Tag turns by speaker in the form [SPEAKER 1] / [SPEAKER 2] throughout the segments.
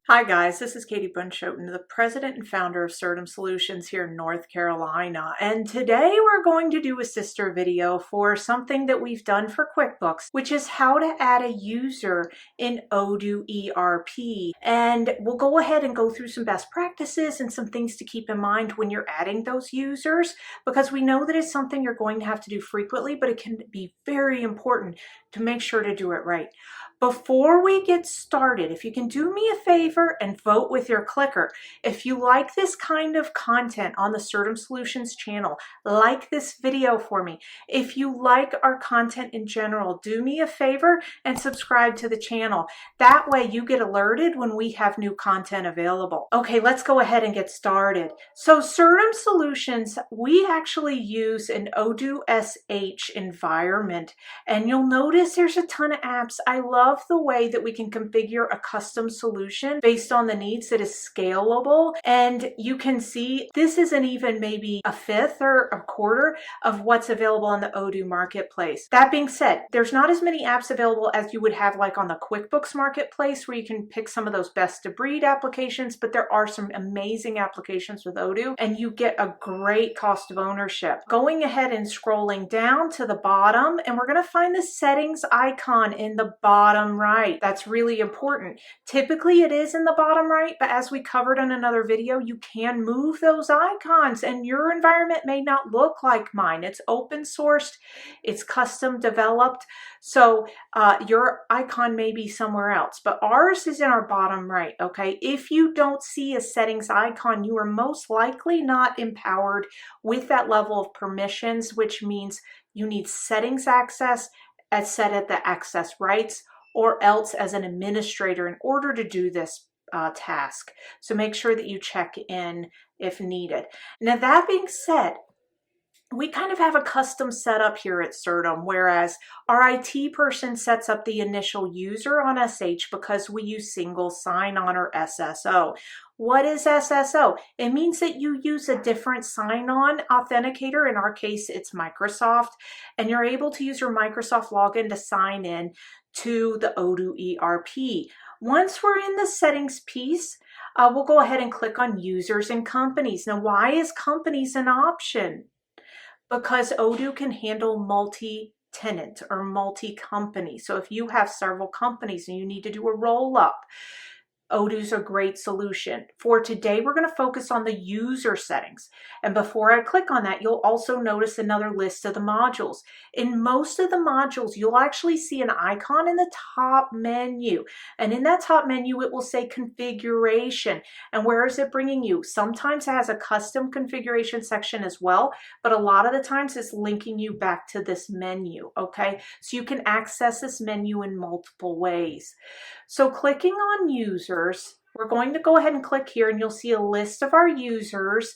[SPEAKER 1] Hi guys, this is Bunschoten, the president and founder of Certum Solutions here in North Carolina. And today we're going to do a sister video for something that we've done for QuickBooks, which is how to add a user in Odoo ERP. And we'll go ahead and go through some best practices and some things to keep in mind when you're adding those users, because we know that it's something you're going to have to do frequently, but it can be very important to make sure to do it right. Before we get started, if you can do me a favor and vote with your clicker. If you like this kind of content on the Certum Solutions channel, like this video for me. If you like our content in general, do me a favor and subscribe to the channel. That way you get alerted when we have new content available. Okay, let's go ahead and get started. So Certum Solutions, we actually use an Odoo SH environment, and you'll notice there's a ton of apps. I love the way that we can configure a custom solution based on the needs that is scalable. And you can see this isn't even maybe a fifth or a quarter of what's available on the Odoo marketplace. That being said, there's not as many apps available as you would have like on the QuickBooks marketplace, where you can pick some of those best of breed applications, but there are some amazing applications with Odoo and you get a great cost of ownership. Going ahead and scrolling down to the bottom, and we're going to find the settings icon in the bottom right. That's really important. Typically it is in the bottom right, but as we covered in another video, you can move those icons and your environment may not look like mine. It's open sourced, it's custom developed, so your icon may be somewhere else, but ours is in our bottom right. Okay, if you don't see a settings icon, you are most likely not empowered with that level of permissions, which means you need settings access as set at the access rights, or else as an administrator in order to do this task. So make sure that you check in if needed. Now, that being said, we kind of have a custom setup here at Certum, whereas our IT person sets up the initial user on SH because we use single sign-on or SSO. What is SSO? It means that you use a different sign-on authenticator. In our case, it's Microsoft, and you're able to use your Microsoft login to sign in to the Odoo ERP. Once we're in the settings piece, we'll go ahead and click on users and companies. Now, why is companies an option? Because Odoo can handle multi-tenant or multi-company. So if you have several companies and you need to do a roll-up, Odoo's a great solution. For today, we're going to focus on the user settings. And before I click on that, you'll also notice another list of the modules. In most of the modules, you'll actually see an icon in the top menu. And in that top menu, it will say configuration. And where is it bringing you? Sometimes it has a custom configuration section as well, but a lot of the times it's linking you back to this menu, okay? So you can access this menu in multiple ways. So clicking on users, we're going to go ahead and click here, and you'll see a list of our users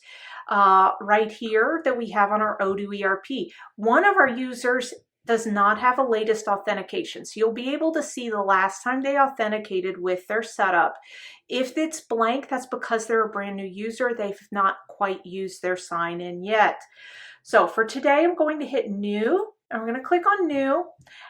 [SPEAKER 1] right here that we have on our Odoo ERP. One of our users does not have a latest authentication, so you'll be able to see the last time they authenticated with their setup. If it's blank, that's because they're a brand new user. They've not quite used their sign-in yet. So for today, I'm going to hit new. I'm going to click on new,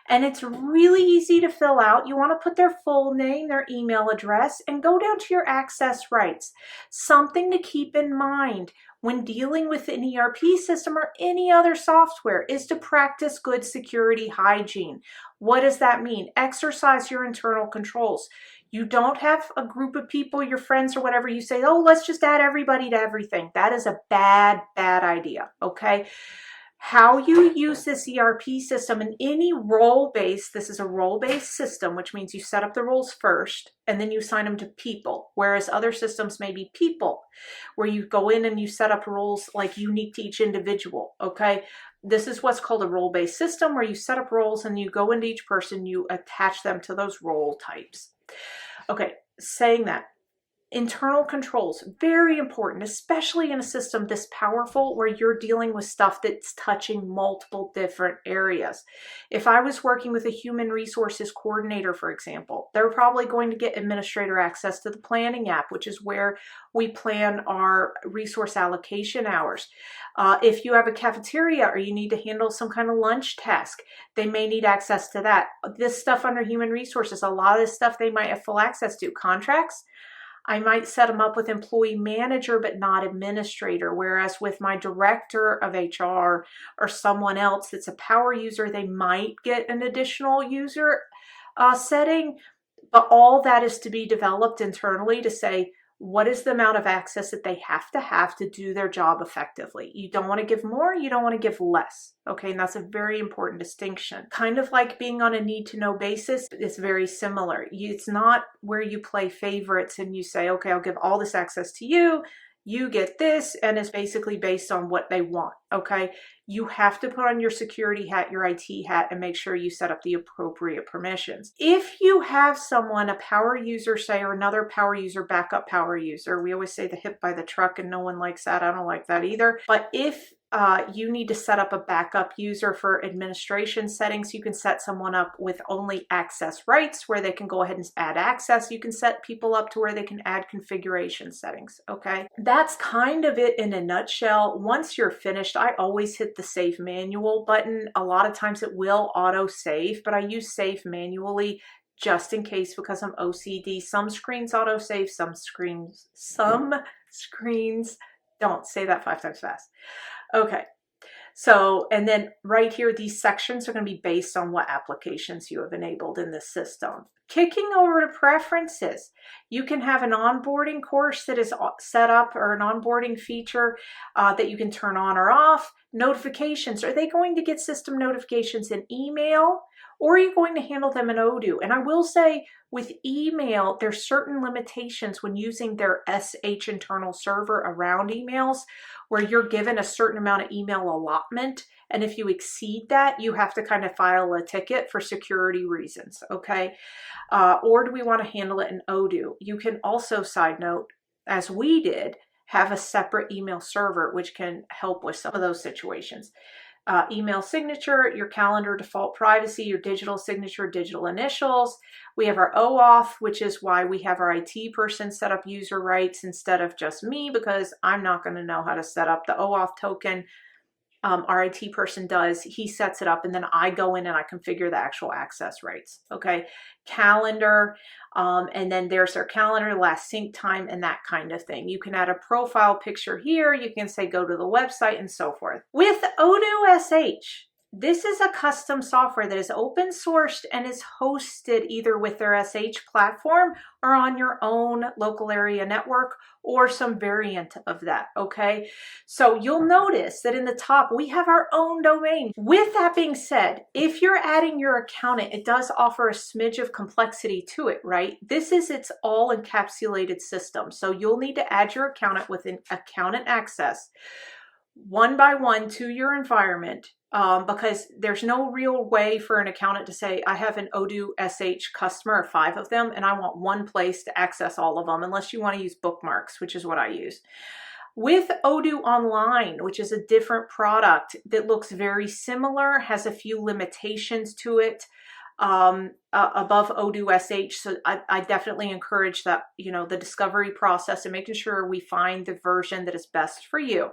[SPEAKER 1] and it's really easy to fill out. You want to put their full name, their email address, and go down to your access rights. Something to keep in mind when dealing with an ERP system or any other software is to practice good security hygiene. What does that mean? Exercise your internal controls. You don't have a group of people, your friends or whatever, you say, oh, let's just add everybody to everything. That is a bad idea, okay? How you use this ERP system in any role-based, this is a role-based system, which means you set up the roles first and then you assign them to people, whereas other systems may be people, where you go in and you set up roles like unique to each individual, okay? This is what's called a role-based system, where you set up roles and you go into each person, you attach them to those role types. Okay, saying that, Internal controls, very important, especially in a system this powerful where you're dealing with stuff that's touching multiple different areas. If I was working with a human resources coordinator, for example, they're probably going to get administrator access to the planning app, which is where we plan our resource allocation hours. If you have a cafeteria or you need to handle some kind of lunch task, they may need access to that. This stuff under human resources, a lot of this stuff they might have full access to. Contracts, I might set them up with employee manager, but not administrator. Whereas with my director of HR or someone else that's a power user, they might get an additional user setting. But all that is to be developed internally to say, what is the amount of access that they have to do their job effectively? You don't want to give more, you don't want to give less. Okay, and that's a very important distinction. Kind of like being on a need-to-know basis, it's very similar. It's not where you play favorites and you say, okay, I'll give all this access to you, you get this, and it's basically based on what they want, okay? You have to put on your security hat, your IT hat, and make sure you set up the appropriate permissions. If you have someone, a power user, say, or another power user, backup power user, we always say the hit by the truck, and no one likes that. I don't like that either. But if you need to set up a backup user for administration settings, you can set someone up with only access rights where they can go ahead and add access. You can set people up to where they can add configuration settings, okay? That's kind of it in a nutshell. Once you're finished, I always hit the Save Manual button. A lot of times it will auto save, but I use Save manually just in case because I'm OCD. Some screens auto save, some screens don't. Say that 5 times fast. Okay, so, and then right here, these sections are going to be based on what applications you have enabled in the system. Kicking over to preferences, you can have an onboarding course that is set up or an onboarding feature that you can turn on or off. Notifications, are they going to get system notifications in email or are you going to handle them in Odoo? And I will say with email, there's certain limitations when using their SH internal server around emails where you're given a certain amount of email allotment. And if you exceed that, you have to kind of file a ticket for security reasons, okay? Or do we want to handle it in Odoo? You can also, side note, as we did, have a separate email server, which can help with some of those situations. Email signature, your calendar default privacy, your digital signature, digital initials. We have our OAuth, which is why we have our IT person set up user rights instead of just me, because I'm not going to know how to set up the OAuth token. Our IT person does, he sets it up, and then I go in and I configure the actual access rights, okay? Calendar, and then there's our calendar, last sync time, and that kind of thing. You can add a profile picture here, you can say go to the website, and so forth. With Odoo SH, this is a custom software that is open sourced and is hosted either with their SH platform or on your own local area network or some variant of that, okay? So you'll notice that in the top, we have our own domain. With that being said, if you're adding your accountant, it does offer a smidge of complexity to it, right? This is its all encapsulated system. So you'll need to add your accountant with an accountant access one by one to your environment. Because there's no real way for an accountant to say, I have an Odoo SH customer, 5 of them, and I want one place to access all of them, unless you want to use bookmarks, which is what I use. With Odoo Online, which is a different product that looks very similar, has a few limitations to it, above Odoo SH. So I definitely encourage that, you know, the discovery process and making sure we find the version that is best for you.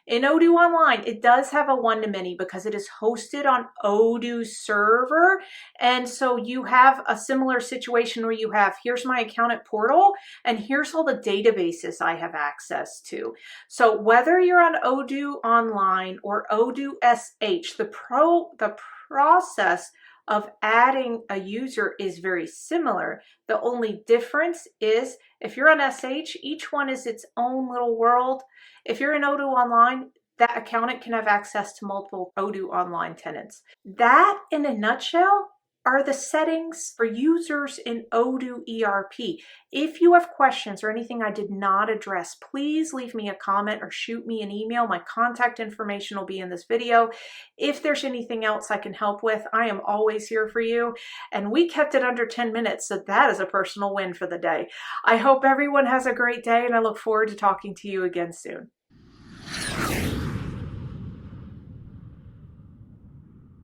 [SPEAKER 1] In Odoo Online, it does have a one-to-many because it is hosted on Odoo server. And so you have a similar situation where you have, here's my accountant portal, and here's all the databases I have access to. So whether you're on Odoo Online or Odoo SH, the process of adding a user is very similar. The only difference is if you're on SH, each one is its own little world. If you're in Odoo Online, that accountant can have access to multiple Odoo Online tenants. That, in a nutshell, are the settings for users in Odoo ERP. If you have questions or anything I did not address, please leave me a comment or shoot me an email. My contact information will be in this video. If there's anything else I can help with, I am always here for you. And we kept it under 10 minutes, so that is a personal win for the day. I hope everyone has a great day, and I look forward to talking to you again soon.